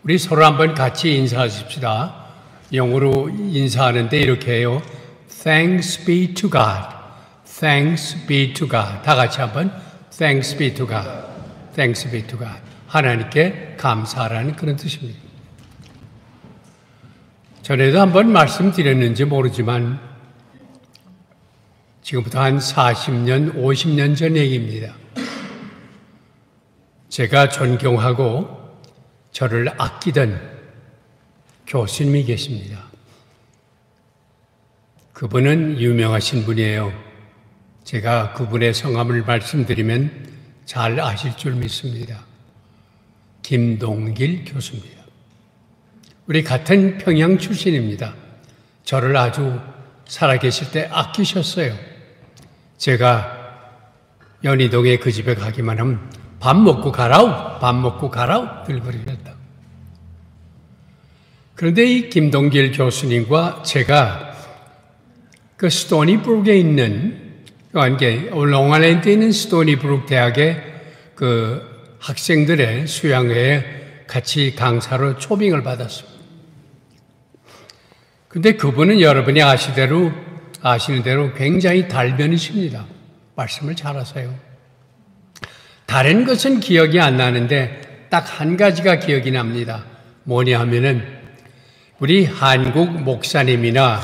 우리 서로 한번 같이 인사하십시다. 영어로 인사하는데 이렇게 해요. Thanks be to God. Thanks be to God. 다 같이 한번 Thanks be to God. Thanks be to God. 하나님께 감사하라는 그런 뜻입니다. 전에도 한번 말씀드렸는지 모르지만 지금부터 한 40년, 50년 전 얘기입니다. 제가 존경하고 저를 아끼던 교수님이 계십니다. 그분은 유명하신 분이에요. 제가 그분의 성함을 말씀드리면 잘 아실 줄 믿습니다. 김동길 교수입니다. 우리 같은 평양 출신입니다. 저를 아주 살아계실 때 아끼셨어요. 제가 연희동에 그 집에 가기만 하면 밥 먹고 가라우, 밥 먹고 가라우 들거리셨다. 그런데 이 김동길 교수님과 제가 그 스토니브룩에 있는 롱아일랜드에 있는 스토니브룩 대학의 그 학생들의 수양회에 같이 강사로 초빙을 받았습니다. 근데 그분은 여러분이 아시는 대로 굉장히 달변이십니다. 말씀을 잘하세요. 다른 것은 기억이 안 나는데 딱 한 가지가 기억이 납니다. 뭐냐 하면은 우리 한국 목사님이나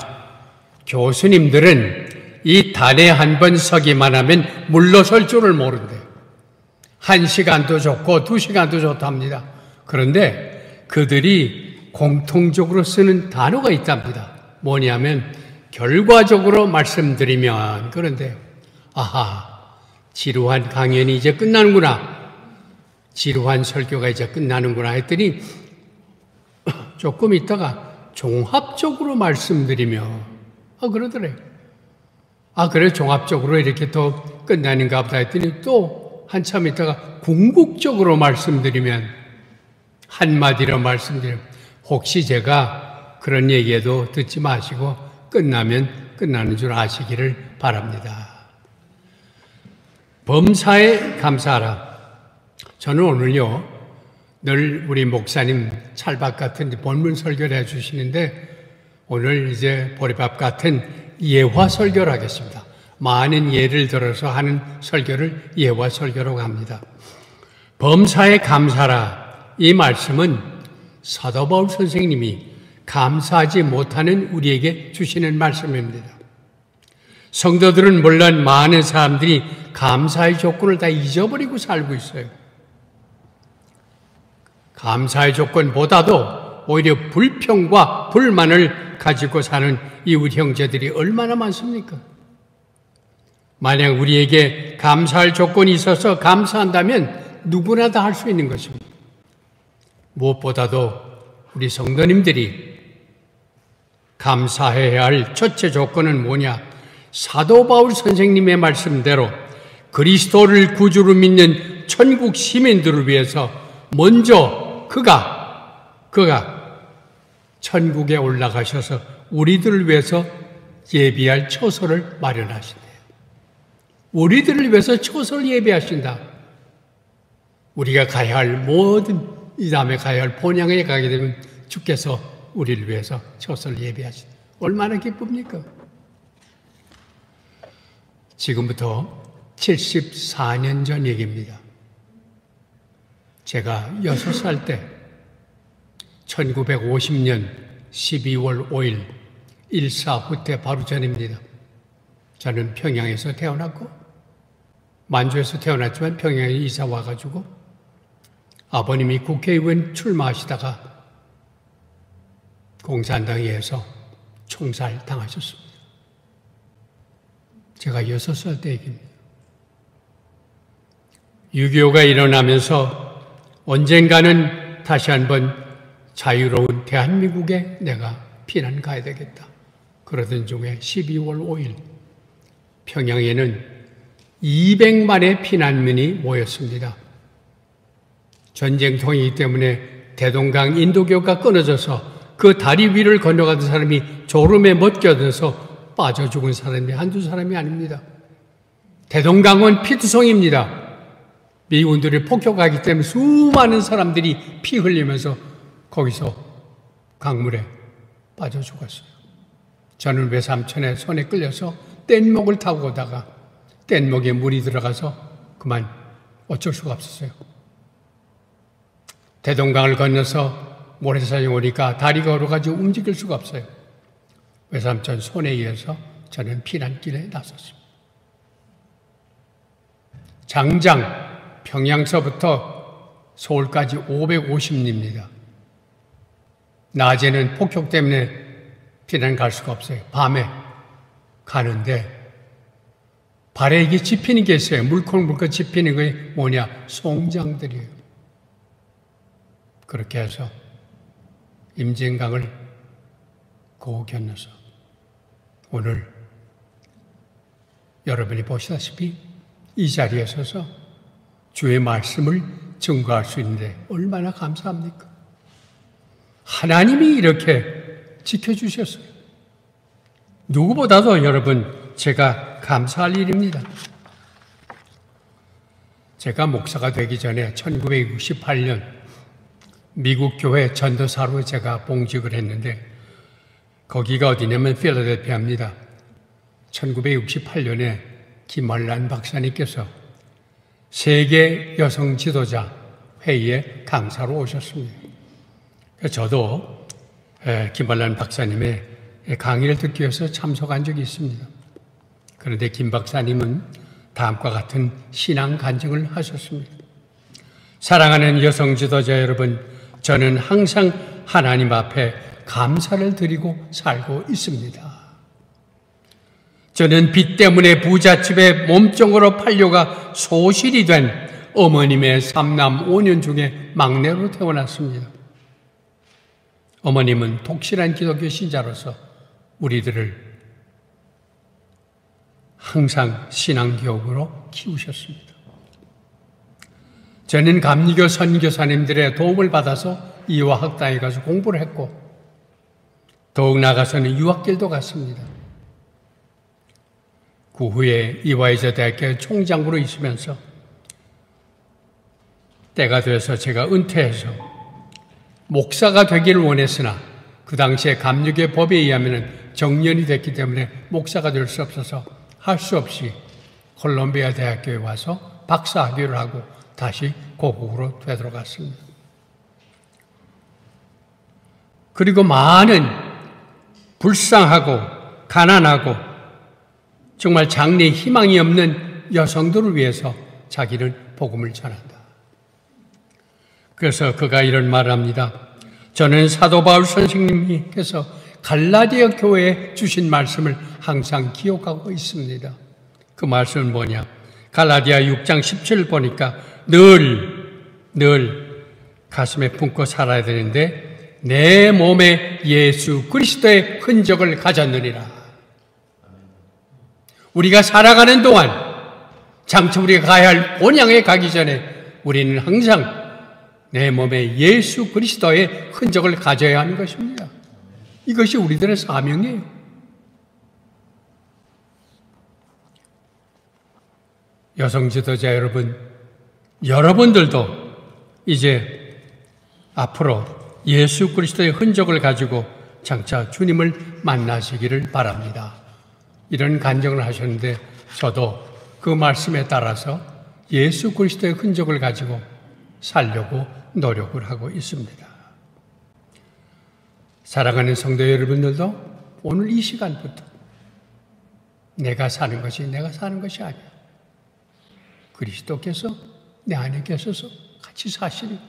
교수님들은 이 단에 한 번 서기만 하면 물러설 줄을 모른대요. 1시간도 좋고 2시간도 좋답니다. 그런데 그들이 공통적으로 쓰는 단어가 있답니다. 뭐냐면 결과적으로 말씀드리면 그런데요. 아하, 지루한 강연이 이제 끝나는구나. 지루한 설교가 이제 끝나는구나 했더니 조금 있다가 종합적으로 말씀드리며 그러더래요. 그래 종합적으로 이렇게 더 끝나는가 보다 했더니 또 한참 있다가 궁극적으로 말씀드리면 한마디로 말씀드리면 혹시 제가 그런 얘기해도 듣지 마시고 끝나면 끝나는 줄 아시기를 바랍니다. 범사에 감사하라. 저는 오늘요, 늘 우리 목사님 찰밥 같은 본문 설교를 해주시는데 오늘 이제 보리밥 같은 예화 설교를 하겠습니다. 많은 예를 들어서 하는 설교를 예화 설교라고 합니다. 범사에 감사하라. 이 말씀은 사도 바울 선생님이 감사하지 못하는 우리에게 주시는 말씀입니다. 성도들은 물론 많은 사람들이 감사의 조건을 다 잊어버리고 살고 있어요. 감사의 조건보다도 오히려 불평과 불만을 가지고 사는 이웃 형제들이 얼마나 많습니까? 만약 우리에게 감사할 조건이 있어서 감사한다면 누구나 다 할 수 있는 것입니다. 무엇보다도 우리 성도님들이 감사해야 할 첫째 조건은 뭐냐? 사도 바울 선생님의 말씀대로 그리스도를 구주로 믿는 천국 시민들을 위해서 먼저 그가 천국에 올라가셔서 우리들을 위해서 예비할 처소를 마련하신대요. 우리들을 위해서 처소를 예비하신다. 우리가 가야 할 모든 이 다음에 가야 할 본향에 가게 되면 주께서 우리를 위해서 처소를 예비하신다. 얼마나 기쁩니까? 지금부터 74년 전 얘기입니다. 제가 6살 때 1950년 12월 5일 일사후퇴 바로 전입니다. 저는 평양에서 태어났고 만주에서 태어났지만 평양에 이사 와가지고 아버님이 국회의원 출마하시다가 공산당에서 총살 당하셨습니다. 제가 6살 때 얘기입니다. 6.25가 일어나면서 언젠가는 다시 한번 자유로운 대한민국에 내가 피난 가야 되겠다. 그러던 중에 12월 5일 평양에는 200만의 피난민이 모였습니다. 전쟁통이기 때문에 대동강 인도교가 끊어져서 그 다리 위를 건너가던 사람이 졸음에 못껴들어서 빠져 죽은 사람이 한두 사람이 아닙니다. 대동강은 피투성입니다. 미군들이 폭격하기 때문에 수많은 사람들이 피 흘리면서 거기서 강물에 빠져 죽었어요. 저는 외삼촌의 손에 끌려서 뗏목을 타고 오다가 뗏목에 물이 들어가서 그만 어쩔 수가 없었어요. 대동강을 건너서 모래산에 오니까 다리가 얼어가지고 움직일 수가 없어요. 외삼촌 손에 의해서 저는 피난길에 나섰습니다. 장장 평양서부터 서울까지 550리입니다. 낮에는 폭격 때문에 피난 갈 수가 없어요. 밤에 가는데 발에 이게 집히는 게 있어요. 물컹물컹 집히는 게 뭐냐? 송장들이에요. 그렇게 해서 임진강을 고 건너서 오늘 여러분이 보시다시피 이 자리에 서서 주의 말씀을 증거할 수 있는데 얼마나 감사합니까? 하나님이 이렇게 지켜주셨어요. 누구보다도 여러분 제가 감사할 일입니다. 제가 목사가 되기 전에 1968년 미국 교회 전도사로 제가 봉직을 했는데 거기가 어디냐면 필라델피아입니다. 1968년에 김월란 박사님께서 세계 여성 지도자 회의에 강사로 오셨습니다. 저도 김월란 박사님의 강의를 듣기 위해서 참석한 적이 있습니다. 그런데 김 박사님은 다음과 같은 신앙 간증을 하셨습니다. 사랑하는 여성 지도자 여러분, 저는 항상 하나님 앞에 감사를 드리고 살고 있습니다. 저는 빚 때문에 부잣집에 몸종으로 팔려가 소실이 된 어머님의 3남 5년 중에 막내로 태어났습니다. 어머님은 독실한 기독교 신자로서 우리들을 항상 신앙교육으로 키우셨습니다. 저는 감리교 선교사님들의 도움을 받아서 이화학당에 가서 공부를 했고 더욱 나아가서는 유학길도 갔습니다. 그 후에 이화여자 대학교 총장으로 있으면서 때가 돼서 제가 은퇴해서 목사가 되기를 원했으나 그 당시에 감리교의 법에 의하면 정년이 됐기 때문에 목사가 될 수 없어서 할 수 없이 콜롬비아 대학교에 와서 박사학위를 하고 다시 고국으로 되돌아갔습니다. 그리고 많은 불쌍하고 가난하고 정말 장래에 희망이 없는 여성들을 위해서 자기는 복음을 전한다. 그래서 그가 이런 말을 합니다. 저는 사도 바울 선생님께서 갈라디아 교회에 주신 말씀을 항상 기억하고 있습니다. 그 말씀은 뭐냐? 갈라디아 6장 17을 보니까 늘 가슴에 품고 살아야 되는데 내 몸에 예수 그리스도의 흔적을 가졌느니라. 우리가 살아가는 동안 장차 우리가 가야 할 본향에 가기 전에 우리는 항상 내 몸에 예수 그리스도의 흔적을 가져야 하는 것입니다. 이것이 우리들의 사명이에요. 여성 지도자 여러분, 여러분들도 이제 앞으로 예수 그리스도의 흔적을 가지고 장차 주님을 만나시기를 바랍니다. 이런 간증을 하셨는데 저도 그 말씀에 따라서 예수 그리스도의 흔적을 가지고 살려고 노력을 하고 있습니다. 사랑하는 성도 여러분들도 오늘 이 시간부터 내가 사는 것이 아니야. 그리스도께서 내 안에 계셔서 같이 사시는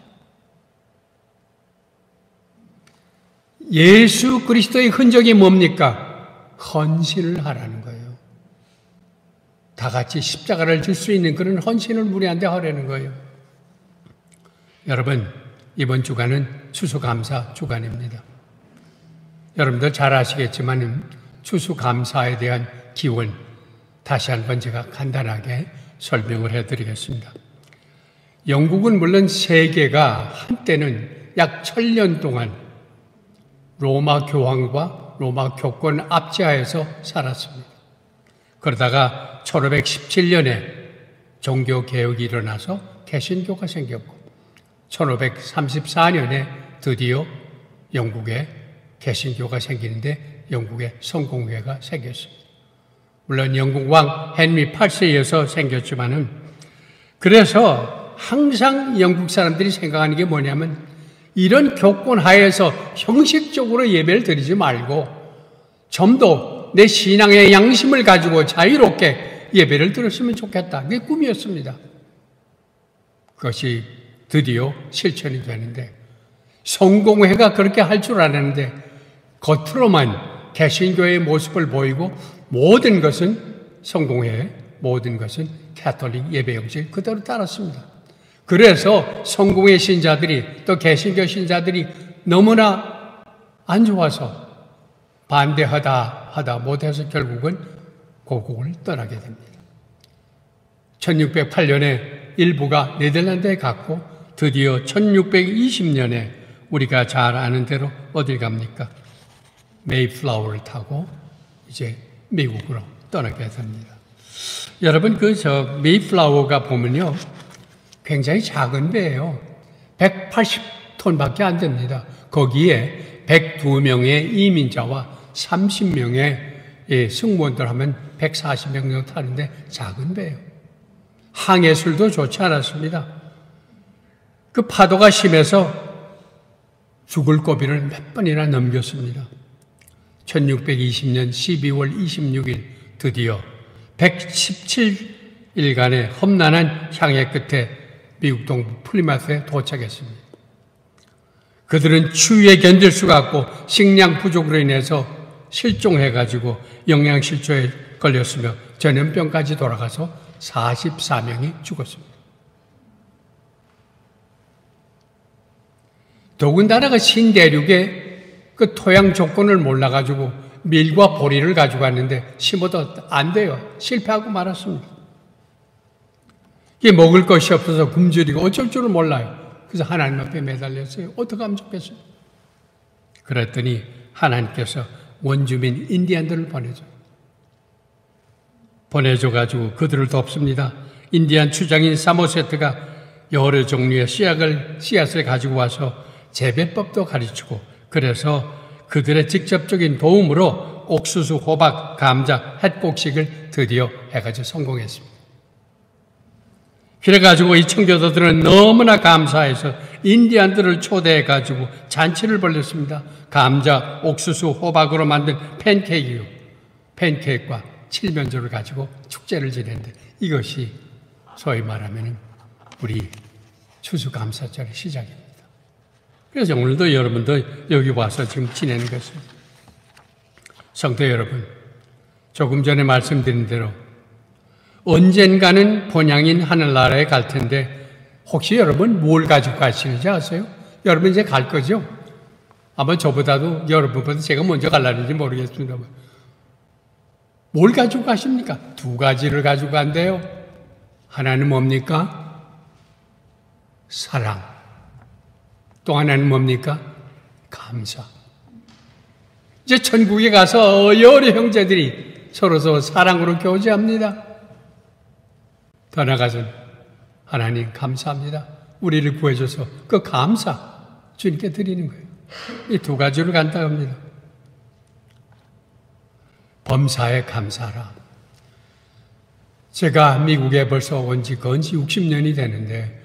예수 그리스도의 흔적이 뭡니까? 헌신을 하라는 거예요. 다 같이 십자가를 질 수 있는 그런 헌신을 우리한테 하라는 거예요. 여러분, 이번 주간은 추수감사 주간입니다. 여러분들 잘 아시겠지만 추수감사에 대한 기원 다시 한번 제가 간단하게 설명을 해드리겠습니다. 영국은 물론 세계가 한때는 약 1000년 동안 로마 교황과 로마 교권 압제하에서 살았습니다. 그러다가 1517년에 종교개혁이 일어나서 개신교가 생겼고 1534년에 드디어 영국에 개신교가 생기는데 영국에 성공회가 생겼습니다. 물론 영국 왕 헨리 8세에 이어서 생겼지만은, 그래서 항상 영국 사람들이 생각하는 게 뭐냐면, 이런 교권 하에서 형식적으로 예배를 드리지 말고 좀 더 내 신앙의 양심을 가지고 자유롭게 예배를 드렸으면 좋겠다. 그게 꿈이었습니다. 그것이 드디어 실천이 되는데, 성공회가 그렇게 할 줄 알았는데 겉으로만 개신교의 모습을 보이고 모든 것은 성공회, 모든 것은 가톨릭 예배 형식을 그대로 따랐습니다. 그래서 성공회 신자들이, 또 개신교 신자들이 너무나 안 좋아서 반대하다 못해서 결국은 고국을 떠나게 됩니다. 1608년에 일부가 네덜란드에 갔고, 드디어 1620년에 우리가 잘 아는 대로 어딜 갑니까? 메이플라워를 타고 이제 미국으로 떠나게 됩니다. 여러분, 메이플라워가 보면요, 굉장히 작은 배예요. 180톤밖에 안 됩니다. 거기에 102명의 이민자와 30명의 승무원들 하면 140명 정도 타는데 작은 배예요. 항해술도 좋지 않았습니다. 그 파도가 심해서 죽을 고비를 몇 번이나 넘겼습니다. 1620년 12월 26일 드디어 117일간의 험난한 향해 끝에 미국 동부 플리마스에 도착했습니다. 그들은 추위에 견딜 수가 없고 식량 부족으로 인해서 실종해가지고 영양실조에 걸렸으며 전염병까지 돌아가서 44명이 죽었습니다. 더군다나 그 신대륙의 그 토양 조건을 몰라가지고 밀과 보리를 가지고 왔는데 심어도 안 돼요. 실패하고 말았습니다. 이게 먹을 것이 없어서 굶주리고 어쩔 줄을 몰라요. 그래서 하나님 앞에 매달렸어요. 어떻게 하면 좋겠어요? 그랬더니 하나님께서 원주민 인디안들을 보내줘가지고 그들을 돕습니다. 인디안 추장인 사모세트가 여러 종류의 씨앗을 가지고 와서 재배법도 가르치고, 그래서 그들의 직접적인 도움으로 옥수수, 호박, 감자, 햇곡식을 드디어 해가지고 성공했습니다. 그래가지고 이 청교도들은 너무나 감사해서 인디안들을 초대해가지고 잔치를 벌였습니다. 감자, 옥수수, 호박으로 만든 팬케이크와 칠면조를 가지고 축제를 지냈는데, 이것이 소위 말하면 우리 추수감사절의 시작입니다. 그래서 오늘도 여러분도 여기 와서 지금 지내는 것입니다. 성도 여러분, 조금 전에 말씀드린 대로 언젠가는 본향인 하늘나라에 갈 텐데, 혹시 여러분 뭘 가지고 가시는지 아세요? 여러분 이제 갈 거죠? 아마 저보다도 여러분보다 제가 먼저 갈라는지 모르겠습니다만, 뭘 가지고 가십니까? 두 가지를 가지고 간대요. 하나는 뭡니까? 사랑. 또 하나는 뭡니까? 감사. 이제 천국에 가서 여러 형제들이 서로 사랑으로 교제합니다. 더 나아가서는 하나님 감사합니다. 우리를 구해줘서 그 감사 주님께 드리는 거예요. 이 두 가지로 간다 합니다. 범사에 감사하라. 제가 미국에 벌써 온 지 건지 60년이 되는데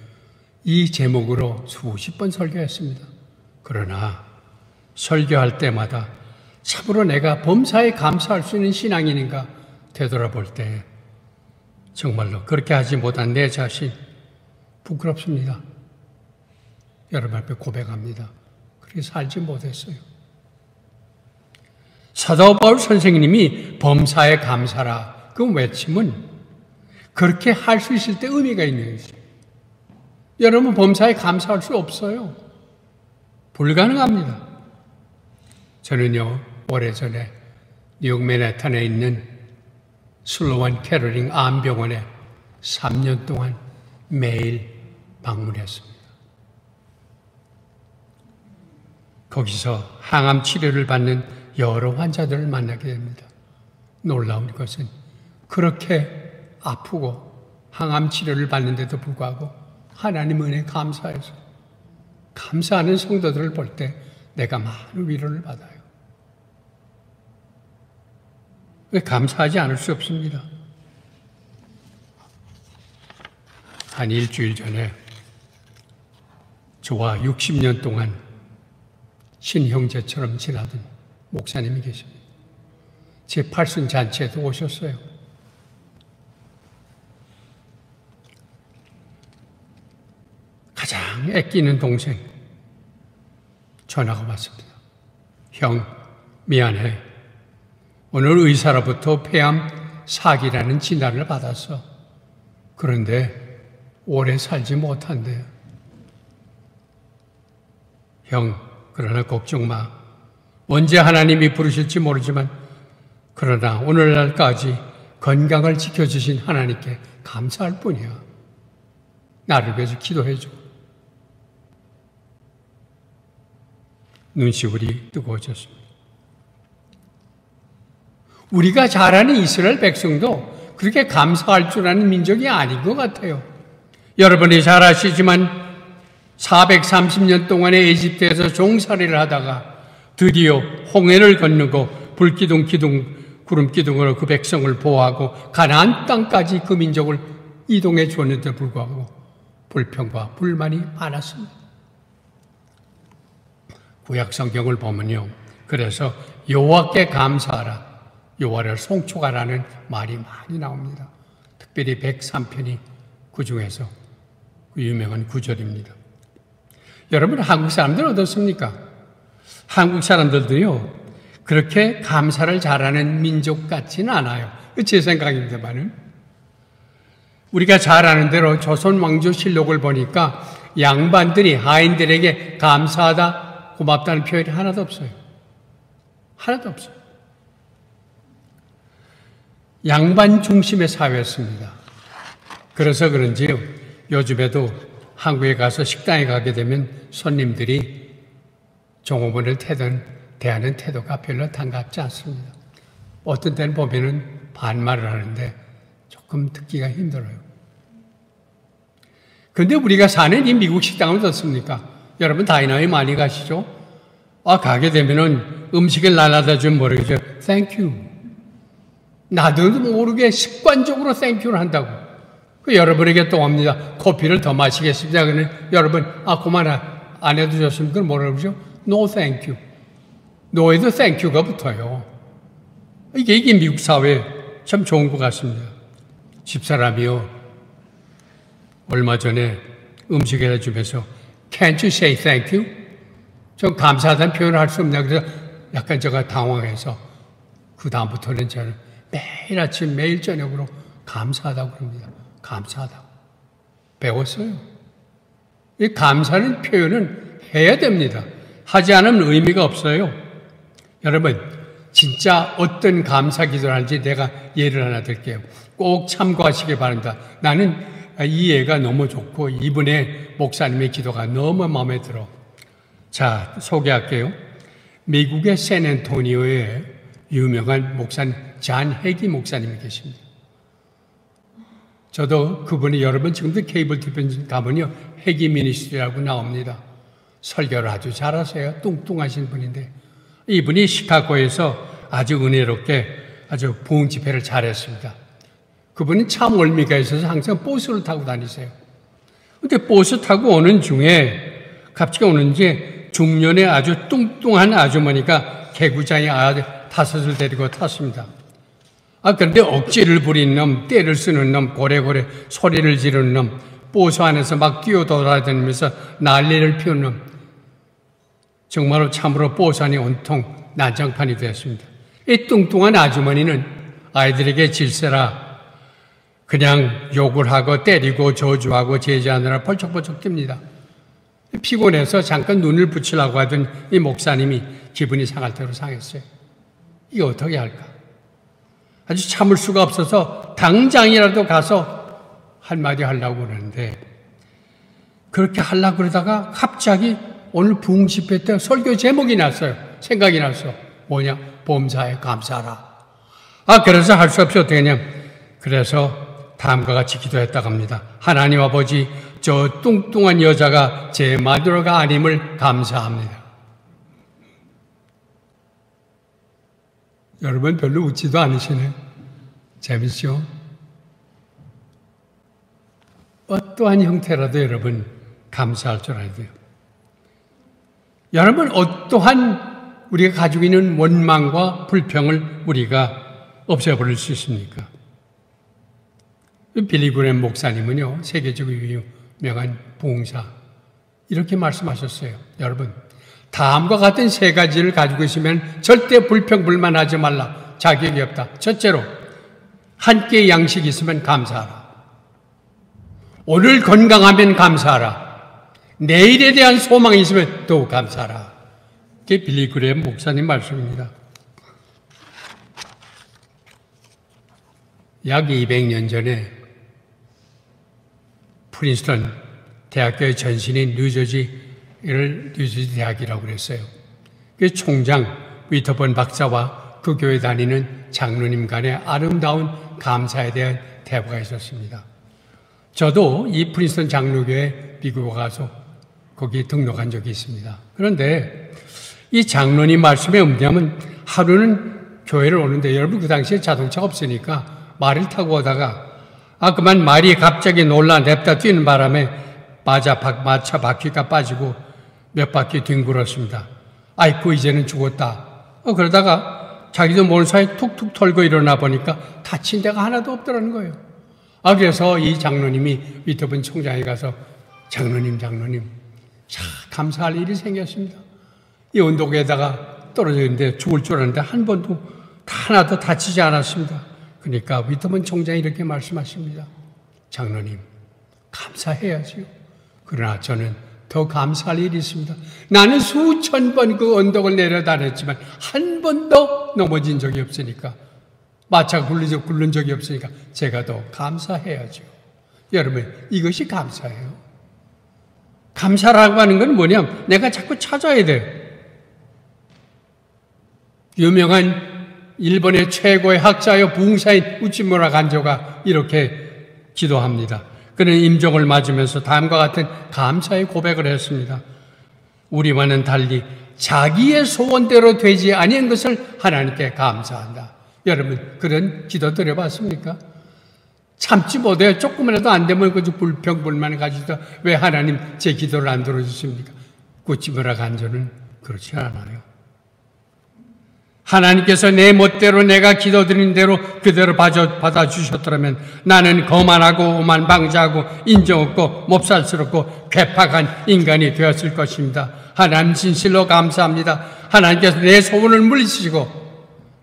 이 제목으로 수십 번 설교했습니다. 그러나 설교할 때마다 참으로 내가 범사에 감사할 수 있는 신앙인인가 되돌아볼 때 정말로 그렇게 하지 못한 내 자신 부끄럽습니다. 여러분 앞에 고백합니다. 그렇게 살지 못했어요. 사도 바울 선생님이 범사에 감사라 그 외침은 그렇게 할 수 있을 때 의미가 있는 것이죠. 여러분 범사에 감사할 수 없어요. 불가능합니다. 저는요 오래전에 뉴욕 맨해튼에 있는 슬로원 캐롤링 암병원에 3년 동안 매일 방문했습니다. 거기서 항암 치료를 받는 여러 환자들을 만나게 됩니다. 놀라운 것은 그렇게 아프고 항암 치료를 받는데도 불구하고 하나님 은혜에 감사해서 감사하는 성도들을 볼 때 내가 많은 위로를 받아요. 왜 감사하지 않을 수 없습니다. 한 일주일 전에 저와 60년 동안 친형제처럼 지내던 목사님이 계십니다. 제 팔순 잔치에도 오셨어요. 가장 아끼는 동생 전화가 왔습니다. 형, 미안해. 오늘 의사로부터 폐암 사기라는 진단을 받았어. 그런데 오래 살지 못한대. 형, 그러나 걱정 마. 언제 하나님이 부르실지 모르지만 그러나 오늘날까지 건강을 지켜주신 하나님께 감사할 뿐이야. 나를 위해서 기도해줘. 눈시울이 뜨거워졌습니다. 우리가 잘 아는 이스라엘 백성도 그렇게 감사할 줄 아는 민족이 아닌 것 같아요. 여러분이 잘 아시지만 430년 동안의 에집트에서 종살이를 하다가 드디어 홍해를 건너고 불기둥, 구름 기둥으로 그 백성을 보호하고 가나안 땅까지 그 민족을 이동해 주었는데 불구하고 불평과 불만이 많았습니다. 구약 성경을 보면요. 그래서 여호와께 감사하라. 여호와를 송축하라는 말이 많이 나옵니다. 특별히 103편이 그 중에서 그 유명한 구절입니다. 여러분, 한국 사람들은 어떻습니까? 한국 사람들도요, 그렇게 감사를 잘하는 민족 같지는 않아요. 제 생각입니다만은. 우리가 잘 아는 대로 조선 왕조실록을 보니까 양반들이 하인들에게 감사하다, 고맙다는 표현이 하나도 없어요. 하나도 없어요. 양반 중심의 사회였습니다. 그래서 그런지요, 요즘에도 한국에 가서 식당에 가게 되면 손님들이 종업원을 대하는 태도가 별로 반갑지 않습니다. 어떤 때는 보면은 반말을 하는데 조금 듣기가 힘들어요. 그런데 우리가 사는 이 미국 식당은 어떻습니까? 여러분 다이너에 많이 가시죠? 가게 되면은 음식을 나눠다 주면 모르겠죠. Thank you. 나도 모르게 습관적으로 땡큐를 한다고. 여러분에게 또 옵니다. 커피를 더 마시겠습니다. 그러면 여러분, 그만 안 해도 좋습니다. 그럼 뭐라고 그러죠? No thank you. no에도 thank you가 붙어요. 이게 미국 사회 참 좋은 것 같습니다. 집사람이요. 얼마 전에 음식을 해주면서 Can't you say thank you? 좀 감사하다는 표현을 할 수 없냐. 그래서 약간 제가 당황해서 그 다음부터는 저는 매일 아침, 매일 저녁으로 감사하다고 그럽니다. 감사하다고. 배웠어요. 이 감사는 표현은 해야 됩니다. 하지 않으면 의미가 없어요. 여러분, 진짜 어떤 감사 기도를 하는지 내가 예를 하나 들게요. 꼭 참고하시기 바랍니다. 나는 이 예가 너무 좋고 이분의 목사님의 기도가 너무 마음에 들어. 자, 소개할게요. 미국의 샌앤토니오에 유명한 목사님, 잔 해기 목사님이 계십니다. 저도 그분이 여러분 지금도 케이블 TV 가면요, 해기 미니스트리라고 나옵니다. 설교를 아주 잘하세요. 뚱뚱하신 분인데 이분이 시카고에서 아주 은혜롭게 아주 부흥 집회를 잘했습니다. 그분은 차 멀미가 있어서 항상 버스를 타고 다니세요. 근데 버스 타고 오는 중에 갑자기 오는지 중년의 아주 뚱뚱한 아주머니가 개구장에 다섯을 데리고 탔습니다. 그런데 억지를 부리는 놈, 떼를 쓰는 놈, 고래고래 소리를 지르는 놈, 버스 안에서 막 뛰어돌아다니면서 난리를 피우는 놈. 정말로 참으로 버스 안이 온통 난장판이 되었습니다. 이 뚱뚱한 아주머니는 아이들에게 질세라 그냥 욕을 하고 때리고 저주하고 제지하느라 펄쩍펄쩍 뜁니다. 피곤해서 잠깐 눈을 붙이려고 하던 이 목사님이 기분이 상할 대로 상했어요. 이거 어떻게 할까? 아주 참을 수가 없어서 당장이라도 가서 한마디 하려고 그러는데 그렇게 하려고 그러다가 갑자기 오늘 부흥 집회 때 설교 제목이 났어요. 생각이 났어. 뭐냐? 범사에 감사하라. 그래서 할 수 없이 어떻게 했냐? 그래서 다음과 같이 기도했다고 합니다. 하나님 아버지, 저 뚱뚱한 여자가 제 마누라가 아님을 감사합니다. 여러분 별로 웃지도 않으시네. 재밌죠? 어떠한 형태라도 여러분 감사할 줄 알아야 돼요. 여러분 어떠한 우리가 가지고 있는 원망과 불평을 우리가 없애버릴 수 있습니까? 빌리 그레이엄 목사님은요, 세계적으로 유명한 부흥사, 이렇게 말씀하셨어요. 여러분, 다음과 같은 세 가지를 가지고 있으면 절대 불평불만하지 말라. 자격이 없다. 첫째로, 한 끼의 양식이 있으면 감사하라. 오늘 건강하면 감사하라. 내일에 대한 소망이 있으면 더욱 감사하라. 이게 빌리 그레이엄 목사님 말씀입니다. 약 200년 전에 프린스턴 대학교의 전신인 뉴저지 대학이라고 그랬어요. 그 총장 위터번 박사와 그 교회 다니는 장로님 간의 아름다운 감사에 대한 대화가 있었습니다. 저도 이 프린스턴 장로교회 미국에 가서 거기 등록한 적이 있습니다. 그런데 이 장로님 말씀에 뭐냐면 하루는 교회를 오는데 여러분 그 당시에 자동차가 없으니까 말을 타고 오다가 그만 말이 갑자기 놀라 냅다 뛰는 바람에 마차 바퀴가 빠지고 몇 바퀴 뒹굴었습니다. 아이고 이제는 죽었다. 그러다가 자기도 모르는 사이에 툭툭 털고 일어나 보니까 다친 데가 하나도 없더라는 거예요. 그래서 이 장로님이 위터번 총장에 가서 장로님 참 감사할 일이 생겼습니다. 이 언덕에다가 떨어져 있는데 죽을 줄 알았는데 한 번도 하나도 다치지 않았습니다. 그러니까 위터번 총장이 이렇게 말씀하십니다. 장로님, 감사해야지요. 그러나 저는 더 감사할 일이 있습니다. 나는 수천 번 그 언덕을 내려다녔지만 한 번도 넘어진 적이 없으니까, 마차가 굴른 적이 없으니까 제가 더 감사해야죠. 여러분, 이것이 감사예요. 감사라고 하는 건 뭐냐면 내가 자꾸 찾아야 돼요. 유명한 일본의 최고의 학자여 부흥사인 우치무라 간조가 이렇게 기도합니다. 그는 임종을 맞으면서 다음과 같은 감사의 고백을 했습니다. 우리와는 달리 자기의 소원대로 되지 아니한 것을 하나님께 감사한다. 여러분 그런 기도 드려봤습니까? 참지 못해요. 조금이라도 안 되면 그 불평불만을 가지고 왜 하나님 제 기도를 안 들어주십니까? 우치무라 간조는 그렇지 않아요. 하나님께서 내 멋대로 내가 기도드린 대로 그대로 받아주셨더라면 나는 거만하고 오만방자하고 인정 없고 몹살스럽고 괴팍한 인간이 되었을 것입니다. 하나님 진실로 감사합니다. 하나님께서 내 소원을 물리치시고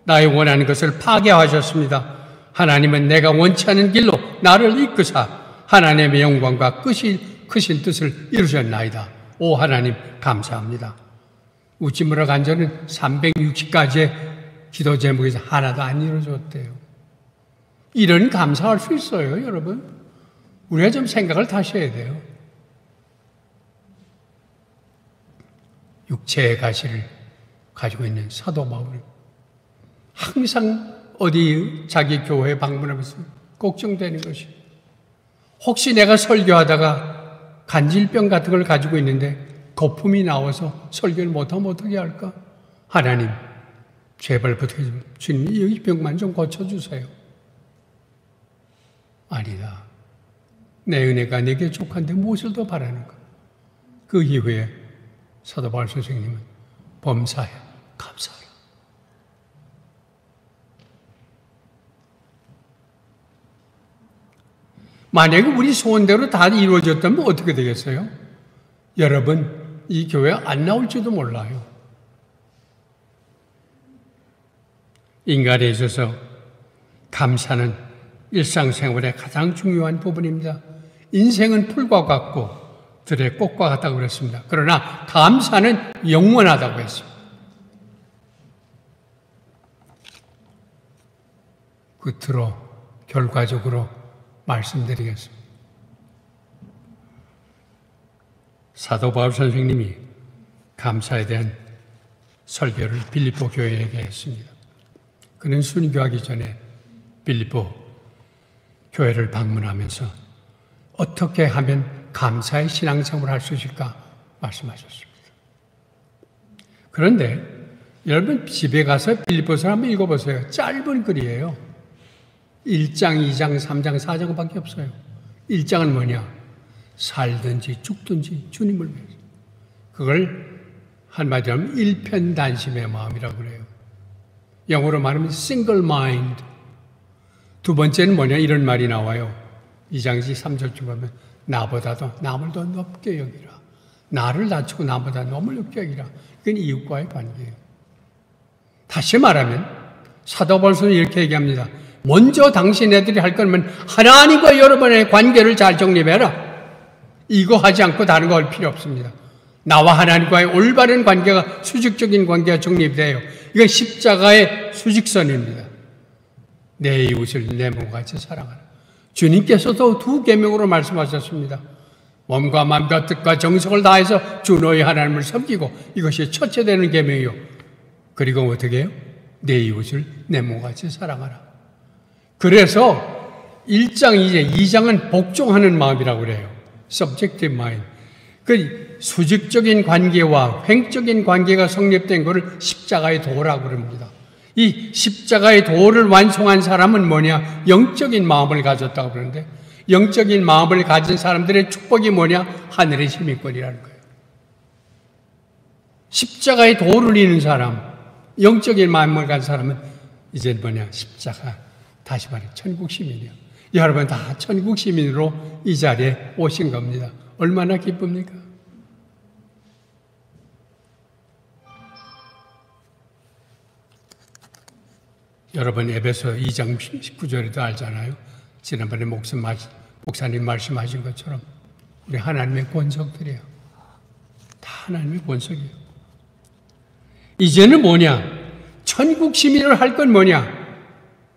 나의 원하는 것을 파괴하셨습니다. 하나님은 내가 원치 않은 길로 나를 이끄사 하나님의 영광과 크신 뜻을 이루셨나이다. 오 하나님 감사합니다. 우치무라 간조는 360가지의 기도 제목에서 하나도 안 이루어졌대요. 이런 감사할 수 있어요, 여러분. 우리가 좀 생각을 다시 해야 돼요. 육체의 가시를 가지고 있는 사도 바울은 항상 어디 자기 교회에 방문하면서 걱정되는 것이 혹시 내가 설교하다가 간질병 같은 걸 가지고 있는데 거품이 나와서 설교를 못하면 어떻게 할까? 하나님, 제발 부탁해 주님, 이 병만 좀 고쳐주세요. 아니다. 내 은혜가 내게 족한데 무엇을 더 바라는가? 그 이후에 사도 바울 선생님은 범사해, 감사하라. 만약에 우리 소원대로 다 이루어졌다면 어떻게 되겠어요? 여러분, 이 교회 안 나올지도 몰라요. 인간에 있어서 감사는 일상생활의 가장 중요한 부분입니다. 인생은 풀과 같고 들의 꽃과 같다고 그랬습니다. 그러나 감사는 영원하다고 했습니다. 끝으로 결과적으로 말씀드리겠습니다. 사도 바울 선생님이 감사에 대한 설교를 빌립보 교회에게 했습니다. 그는 순교하기 전에 빌립보 교회를 방문하면서 어떻게 하면 감사의 신앙생활을 할 수 있을까 말씀하셨습니다. 그런데 여러분 집에 가서 빌립보서를 한번 읽어보세요. 짧은 글이에요. 1장, 2장, 3장, 4장밖에 없어요. 1장은 뭐냐? 살든지 죽든지 주님을 위해서. 그걸 한마디로 하면 일편단심의 마음이라고 그래요. 영어로 말하면 single mind. 두 번째는 뭐냐? 이런 말이 나와요. 2장시 3절쯤 보면 나보다도 남을 더 높게 여기라. 나를 낮추고 나보다 남을 높게 여기라. 그건 이웃과의 관계예요. 다시 말하면 사도 바울은 이렇게 얘기합니다. 먼저 당신네들이 할 거면 하나님과 여러분의 관계를 잘 정립해라. 이거 하지 않고 다른 거 할 필요 없습니다. 나와 하나님과의 올바른 관계가, 수직적인 관계가 정립돼요. 이건 십자가의 수직선입니다. 내 이웃을 내 몸같이 사랑하라. 주님께서도 두 계명으로 말씀하셨습니다. 몸과 마음과 뜻과 정성을 다해서 주 너희 하나님을 섬기고, 이것이 첫째 되는 계명이요. 그리고 어떻게 해요? 내 이웃을 내 몸같이 사랑하라. 그래서 1장, 2장은 복종하는 마음이라고 그래요. subjective mind. 그 수직적인 관계와 횡적인 관계가 성립된 것을 십자가의 도라고 그럽니다. 이 십자가의 도를 완성한 사람은 뭐냐? 영적인 마음을 가졌다고 그러는데, 영적인 마음을 가진 사람들의 축복이 뭐냐? 하늘의 시민권이라는 거예요. 십자가의 도를 이루는 사람, 영적인 마음을 가진 사람은 이제 뭐냐? 십자가, 다시 말해 천국 시민이요. 여러분 다 천국 시민으로 이 자리에 오신 겁니다. 얼마나 기쁩니까? 여러분 에베소 2장 19절에도 알잖아요. 지난번에 목사님 말씀하신 것처럼 우리 하나님의 권속들이에요. 다 하나님의 권속이에요. 이제는 뭐냐? 천국 시민을 할 건 뭐냐?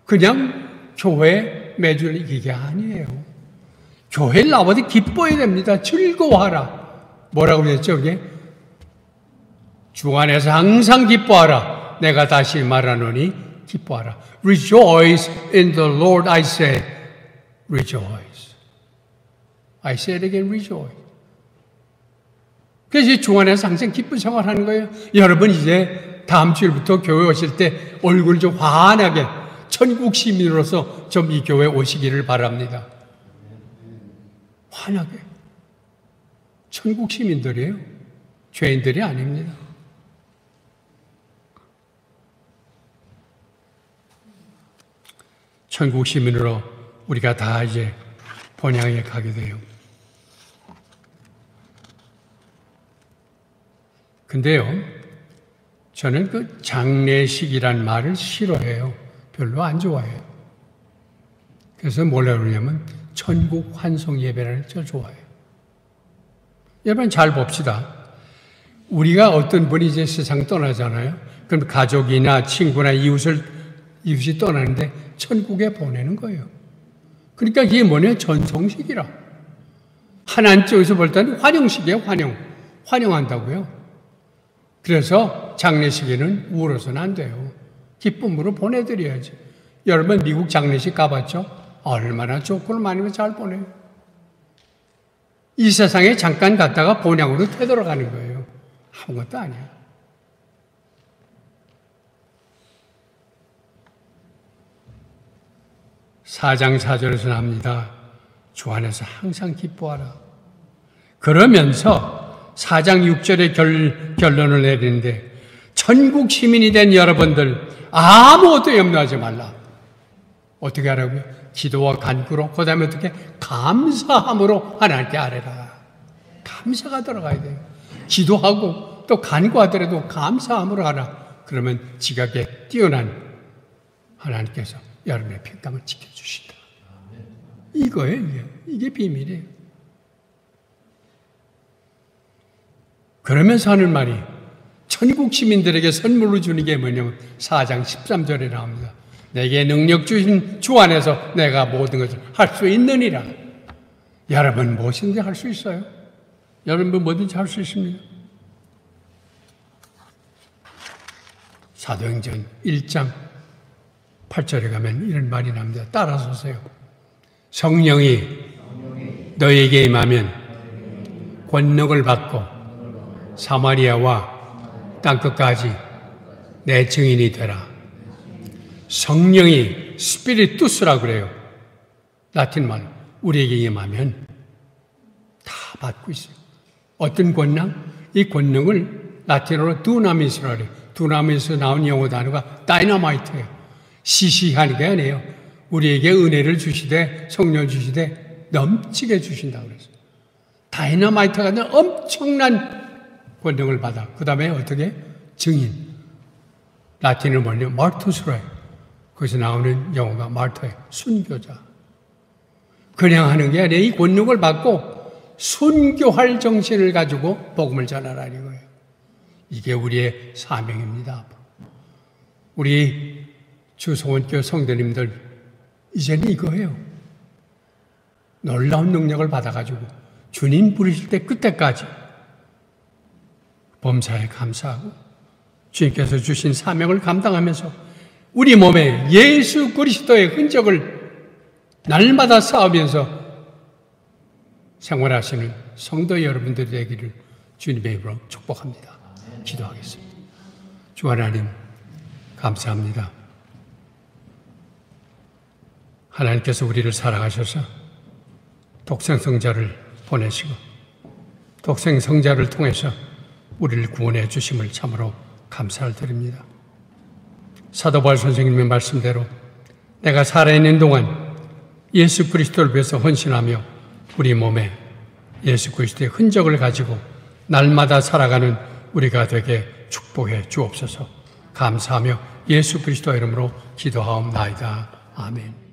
그냥 교회 매주 이게 아니에요. 교회를 나와도 기뻐해야 됩니다. 즐거워하라. 뭐라고 그랬죠? 그게? 주 안에서 항상 기뻐하라. 내가 다시 말하노니 기뻐하라. Rejoice in the Lord, I say. Rejoice. I say it again, rejoice. 그래서 주 안에서 항상 기쁜 생활하는 거예요. 여러분 이제 다음 주일부터 교회 오실 때 얼굴 좀 환하게 천국 시민으로서 좀 이 교회 오시기를 바랍니다. 환하게. 천국 시민들이에요. 죄인들이 아닙니다. 천국 시민으로 우리가 다 이제 본향에 가게 돼요. 근데요, 저는 그 장례식이란 말을 싫어해요. 별로 안 좋아해요. 그래서 뭐라 그러냐면 천국 환송 예배를 저 좋아해요. 여러분 잘 봅시다. 우리가 어떤 분이 이제 세상 떠나잖아요. 그럼 가족이나 친구나 이웃이 떠나는데 천국에 보내는 거예요. 그러니까 이게 뭐냐? 전송식이라. 하나님 쪽에서 볼 때는 환영식이에요. 환영한다고요. 그래서 장례식에는 울어서는 안 돼요. 기쁨으로 보내드려야지. 여러분 미국 장례식 가봤죠? 얼마나 좋고 많이 잘 보내요. 이 세상에 잠깐 갔다가 본향으로 되돌아가는 거예요. 아무것도 아니야. 사장 4절에서 합니다. 주 안에서 항상 기뻐하라. 그러면서 4장 6절에 결론을 내리는데 천국 시민이 된 여러분들 아무것도 염려하지 말라. 어떻게 하라고요? 기도와 간구로, 그 다음에 어떻게? 감사함으로 하나님께 아뢰라. 감사가 들어가야 돼요. 기도하고 또 간구하더라도 감사함으로 하라. 그러면 지각에 뛰어난 하나님께서 여러분의 평강을 지켜주신다. 이거예요. 이게 비밀이에요. 그러면서 하는 말이 천국 시민들에게 선물로 주는 게 뭐냐면 4장 13절에 나옵니다. 내게 능력 주신 주 안에서 내가 모든 것을 할 수 있느니라. 여러분 무엇인지 할 수 있어요? 여러분 뭐든지 할 수 있습니다. 사도행전 1장 8절에 가면 이런 말이 납니다. 따라서세요. 성령이 너에게 임하면 권능을 받고 사마리아와 땅끝까지 내 증인이 되라. 성령이 스피리투스라고 그래요. 라틴 말. 우리에게 임하면 다 받고 있어요. 어떤 권능? 이 권능을 라틴어로 두나미스라 그래요. 두나미스에서 나온 영어 단어가 다이너마이트예요. 시시한 게 아니에요. 우리에게 은혜를 주시되 성령을 주시되 넘치게 주신다고 그랬어요. 다이너마이트 같은 엄청난 권능을 받아. 그 다음에 어떻게? 증인. 라틴어 뭐냐? 마르투스라 해요. 거기서 나오는 영어가 마르터예요. 순교자. 그냥 하는 게 아니라 이 권능을 받고 순교할 정신을 가지고 복음을 전하라는 거예요. 이게 우리의 사명입니다. 우리 주소원교 성도님들 이제는 이거예요. 놀라운 능력을 받아가지고 주님 부르실 때 그때까지 범사에 감사하고 주님께서 주신 사명을 감당하면서 우리 몸에 예수 그리스도의 흔적을 날마다 쌓으면서 생활하시는 성도 여러분들이 되기를 주님의 이름으로 축복합니다. 기도하겠습니다. 주 하나님 감사합니다. 하나님께서 우리를 사랑하셔서 독생성자를 보내시고 독생성자를 통해서 우리를 구원해 주심을 참으로 감사를 드립니다. 사도 바울 선생님의 말씀대로 내가 살아있는 동안 예수 그리스도를 위해서 헌신하며 우리 몸에 예수 그리스도의 흔적을 가지고 날마다 살아가는 우리가 되게 축복해 주옵소서. 감사하며 예수 그리스도 이름으로 기도하옵나이다. 아멘.